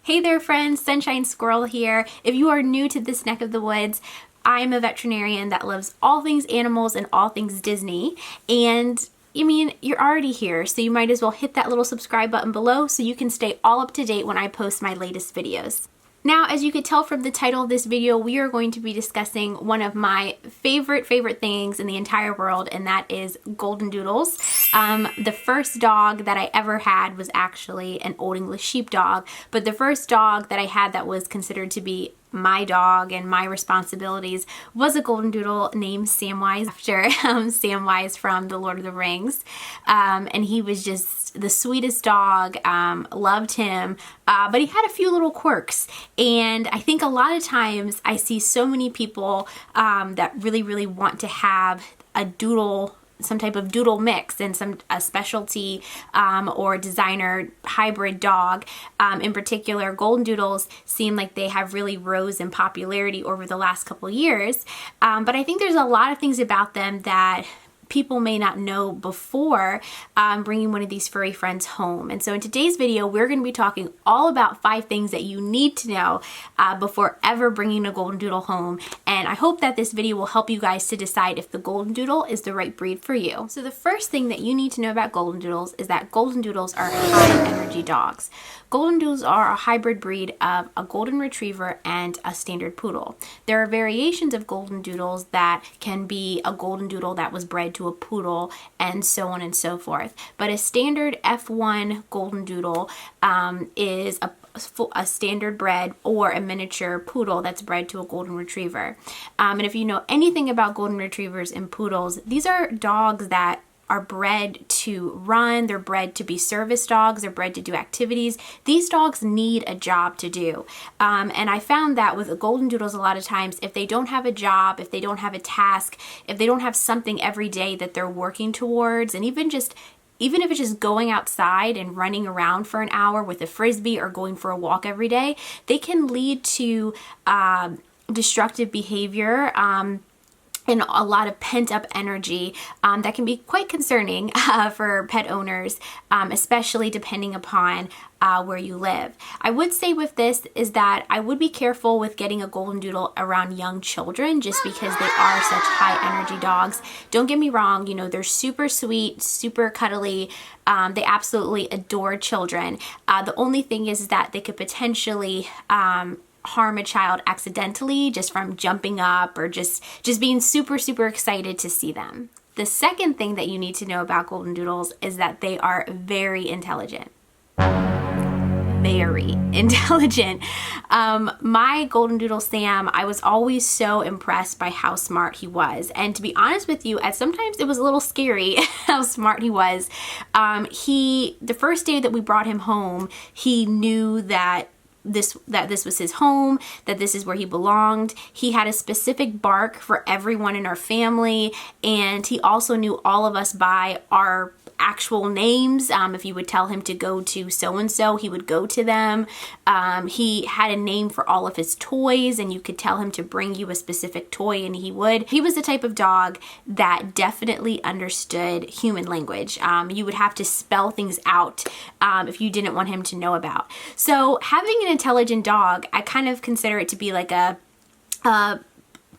Hey there friends, Sunshine Squirrel here. If you are new to this neck of the woods, I'm a veterinarian that loves all things animals and all things Disney. And I mean, you're already here, so you might as well hit that little subscribe button below so you can stay all up to date when I post my latest videos. Now, as you could tell from the title of this video, we are going to be discussing one of my favorite things in the entire world, and that is Goldendoodles. The first dog that I ever had was actually an Old English sheepdog, but the first dog that I had that was considered to be my dog and my responsibilities was a Goldendoodle named Samwise, after Samwise from The Lord of the Rings. And he was just the sweetest dog, loved him, but he had a few little quirks. And I think a lot of times I see so many people that really want to have a doodle, some type of doodle mix, and a specialty or designer hybrid dog. In particular, Goldendoodles seem like they have really rose in popularity over the last couple years. But I think there's a lot of things about them that people may not know before bringing one of these furry friends home. And so in today's video, we're going to be talking all about 5 things that you need to know before ever bringing a Goldendoodle home. And I hope that this video will help you guys to decide if the Goldendoodle is the right breed for you. So the first thing that you need to know about Goldendoodles is that Goldendoodles are high energy dogs. Goldendoodles are a hybrid breed of a golden retriever and a standard poodle. There are variations of Goldendoodles that can be a Goldendoodle that was bred to a poodle, and so on and so forth. But a standard F1 Goldendoodle is a standard bred or a miniature poodle that's bred to a golden retriever. And if you know anything about golden retrievers and poodles, these are dogs that are bred to run, they're bred to be service dogs, they're bred to do activities. These dogs need a job to do. And I found that with Goldendoodles a lot of times, if they don't have a job, if they don't have a task, if they don't have something every day that they're working towards, and even if it's just going outside and running around for an hour with a frisbee or going for a walk every day, they can lead to destructive behavior, and a lot of pent-up energy that can be quite concerning for pet owners, especially depending upon where you live. I would say with this is that I would be careful with getting a Goldendoodle around young children just because they are such high energy dogs. Don't get me wrong, you know, they're super sweet, super cuddly. They absolutely adore children. The only thing is that they could potentially harm a child accidentally just from jumping up or just being super excited to see them. The second thing that you need to know about Goldendoodles is that they are very intelligent. Very intelligent. My Goldendoodle Sam, I was always so impressed by how smart he was. And to be honest with you, sometimes it was a little scary how smart he was. The first day that we brought him home, he knew that this was his home, that this is where he belonged. He had a specific bark for everyone in our family, and he also knew all of us by our actual names. If you would tell him to go to so-and-so, he would go to them. He had a name for all of his toys, and you could tell him to bring you a specific toy, and he would. He was the type of dog that definitely understood human language. You would have to spell things out if you didn't want him to know about. So having an intelligent dog, I kind of consider it to be like a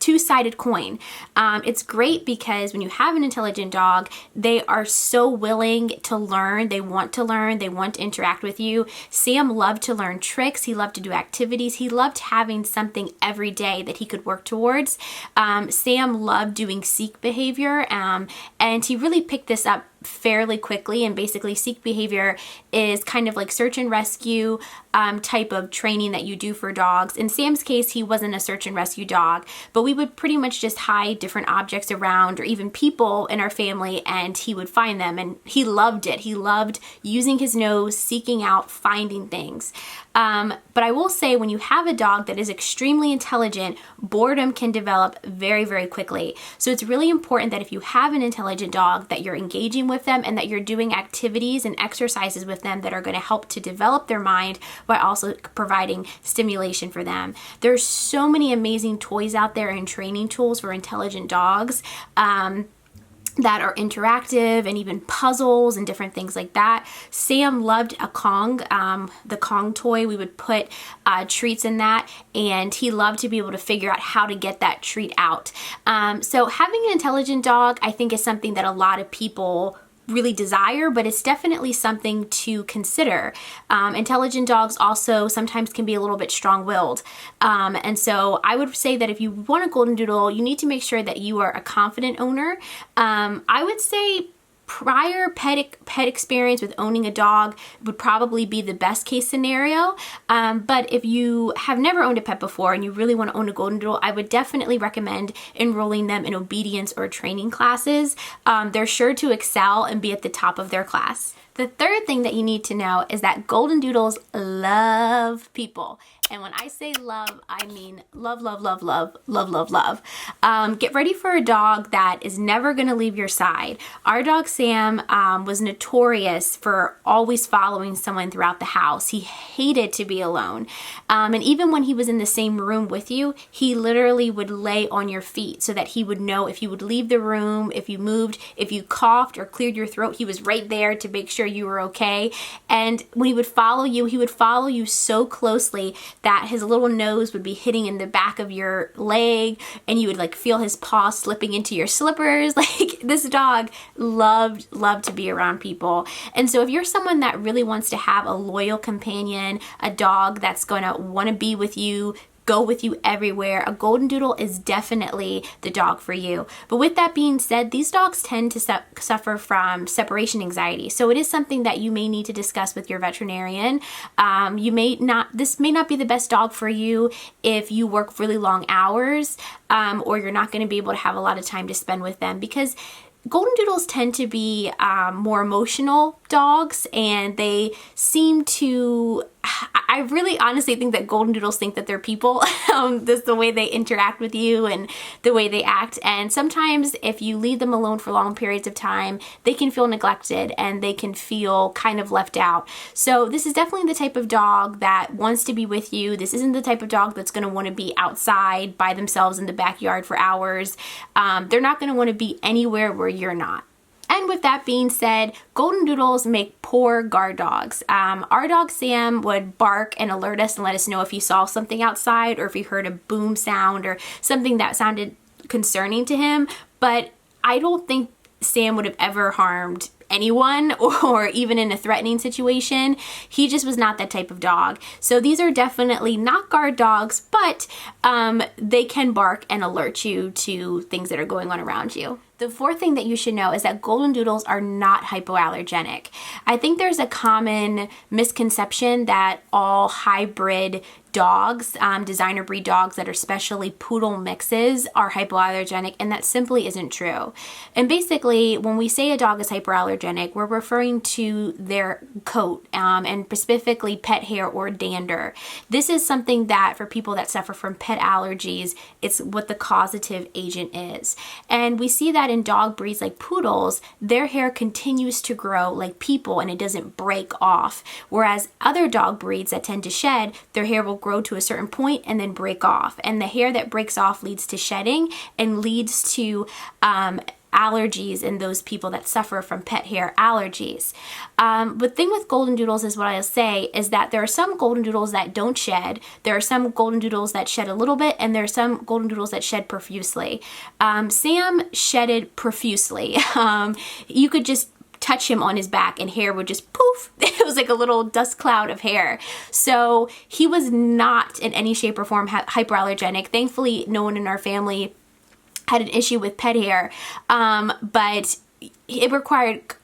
two-sided coin. It's great because when you have an intelligent dog, they are so willing to learn. They want to interact with you. Sam loved to learn tricks. He loved to do activities. He loved having something every day that he could work towards. Sam loved doing seek behavior, and he really picked this up fairly quickly. And basically seek behavior is kind of like search and rescue type of training that you do for dogs. In Sam's case, he wasn't a search and rescue dog, but we would pretty much just hide different objects around or even people in our family, and he would find them, and he loved it. He loved using his nose, seeking out, finding things. But I will say, when you have a dog that is extremely intelligent, boredom can develop very quickly. So it's really important that if you have an intelligent dog, that you're engaging with them and that you're doing activities and exercises with them that are going to help to develop their mind while also providing stimulation for them. There's so many amazing toys out there and training tools for intelligent dogs. that are interactive and even puzzles and different things like that. Sam loved a Kong, the Kong toy. We would put treats in that, and he loved to be able to figure out how to get that treat out. So having an intelligent dog, I think, is something that a lot of people really desire, but it's definitely something to consider. Intelligent dogs also sometimes can be a little bit strong-willed. And so I would say that if you want a Goldendoodle, you need to make sure that you are a confident owner. I would say prior pet experience with owning a dog would probably be the best case scenario. But if you have never owned a pet before and you really want to own a Goldendoodle, I would definitely recommend enrolling them in obedience or training classes. They're sure to excel and be at the top of their class. The third thing that you need to know is that Goldendoodles love people. And when I say love, I mean love, love, love, love, love, love, love. Get ready for a dog that is never going to leave your side. Our dog Sam was notorious for always following someone throughout the house. He hated to be alone. And even when he was in the same room with you, he literally would lay on your feet so that he would know if you would leave the room, if you moved, if you coughed or cleared your throat, he was right there to make sure you were okay. And when he would follow you so closely that his little nose would be hitting in the back of your leg, and you would like feel his paw slipping into your slippers. Like, this dog loved to be around people. And so if you're someone that really wants to have a loyal companion, a dog that's going to want to be with you, go with you everywhere, a Goldendoodle is definitely the dog for you. But with that being said, these dogs tend to suffer from separation anxiety. So it is something that you may need to discuss with your veterinarian. This may not be the best dog for you if you work really long hours, or you're not going to be able to have a lot of time to spend with them, because Goldendoodles tend to be more emotional dogs, and they seem to, I really honestly think that Goldendoodles think that they're people. That's the way they interact with you and the way they act. And sometimes if you leave them alone for long periods of time, they can feel neglected and they can feel kind of left out. So this is definitely the type of dog that wants to be with you. This isn't the type of dog that's going to want to be outside by themselves in the backyard for hours. They're not going to want to be anywhere where you're not. And with that being said, Goldendoodles make poor guard dogs. Our dog Sam would bark and alert us and let us know if he saw something outside or if he heard a boom sound or something that sounded concerning to him. But I don't think Sam would have ever harmed anyone or even in a threatening situation. He just was not that type of dog. So these are definitely not guard dogs, but they can bark and alert you to things that are going on around you. The fourth thing that you should know is that Goldendoodles are not hypoallergenic. I think there's a common misconception that all hybrid dogs, designer breed dogs that are specially poodle mixes, are hypoallergenic, and that simply isn't true. And basically, when we say a dog is hypoallergenic, we're referring to their coat, and specifically pet hair or dander. This is something that for people that suffer from pet allergies, it's what the causative agent is. And we see that in dog breeds like poodles, their hair continues to grow like people and it doesn't break off. Whereas other dog breeds that tend to shed, their hair will grow to a certain point and then break off. And the hair that breaks off leads to shedding and leads to allergies in those people that suffer from pet hair allergies. The thing with Goldendoodles is what I'll say is that there are some Goldendoodles that don't shed. There are some Goldendoodles that shed a little bit, and there are some Goldendoodles that shed profusely. Sam shedded profusely. You could just touch him on his back and hair would just poof. It was like a little dust cloud of hair. So he was not in any shape or form hyperallergenic. Thankfully, no one in our family had an issue with pet hair, but it required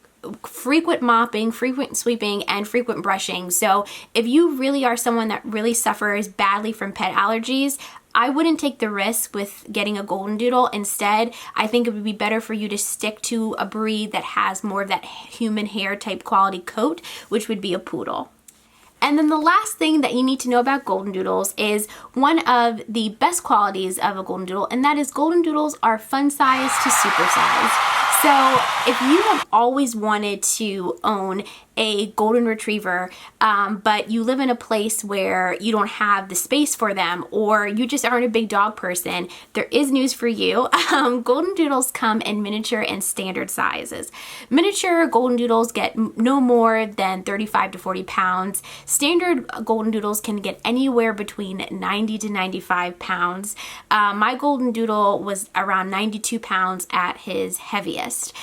frequent mopping, frequent sweeping, and frequent brushing. So if you really are someone that really suffers badly from pet allergies, I wouldn't take the risk with getting a Goldendoodle. Instead, I think it would be better for you to stick to a breed that has more of that human hair type quality coat, which would be a poodle. And then the last thing that you need to know about Goldendoodles is one of the best qualities of a Goldendoodle, and that is Goldendoodles are fun size to super size. So if you have always wanted to own a golden retriever, but you live in a place where you don't have the space for them, or you just aren't a big dog person, there is news for you. Goldendoodles come in miniature and standard sizes. Miniature Goldendoodles get no more than 35 to 40 pounds. Standard Goldendoodles can get anywhere between 90 to 95 pounds. My Goldendoodle was around 92 pounds at his heaviest.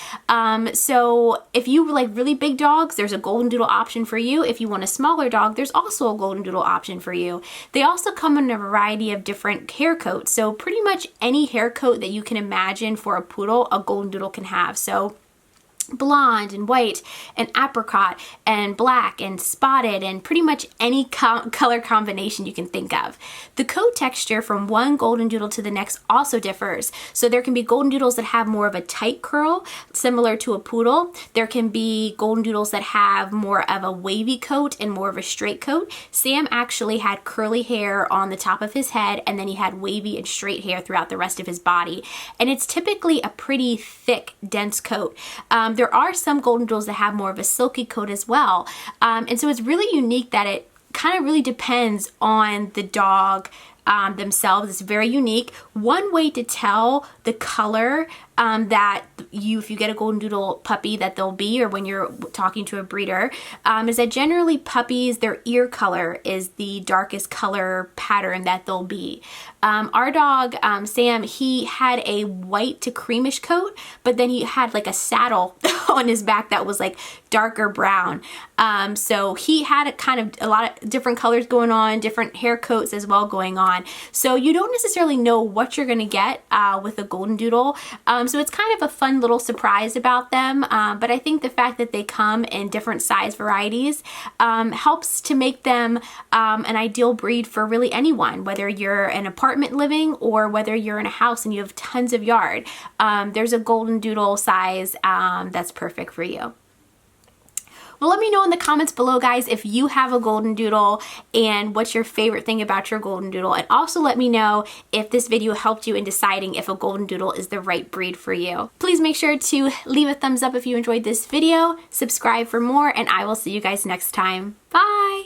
So if you like really big dogs, there's a Goldendoodle option for you. If you want a smaller dog, there's also a Goldendoodle option for you. They also come in a variety of different hair coats. So pretty much any hair coat that you can imagine for a poodle, a Goldendoodle can have. So blonde and white and apricot and black and spotted and pretty much any color combination you can think of. The coat texture from one Goldendoodle to the next also differs. So there can be Goldendoodles that have more of a tight curl, similar to a poodle. There can be Goldendoodles that have more of a wavy coat and more of a straight coat. Sam actually had curly hair on the top of his head, and then he had wavy and straight hair throughout the rest of his body. And it's typically a pretty thick, dense coat. There are some Goldendoodles that have more of a silky coat as well. And so it's really unique that it kind of really depends on the dog themselves. It's very unique. One way to tell the color that if you get a Goldendoodle puppy that they'll be, or when you're talking to a breeder, is that generally puppies, their ear color is the darkest color pattern that they'll be. Our dog, Sam, he had a white to creamish coat, but then he had like a saddle on his back that was like darker brown. So he had a lot of different colors going on, different hair coats as well going on. So you don't necessarily know what you're going to get with a Goldendoodle. So it's kind of a fun little surprise about them. But I think the fact that they come in different size varieties helps to make them an ideal breed for really anyone, whether you're an apartment living or whether you're in a house and you have tons of yard. There's a Goldendoodle size that's perfect for you. Well, let me know in the comments below, guys, if you have a Goldendoodle and what's your favorite thing about your Goldendoodle. And also let me know if this video helped you in deciding if a Goldendoodle is the right breed for you. Please make sure to leave a thumbs up if you enjoyed this video, subscribe for more, and I will see you guys next time. Bye!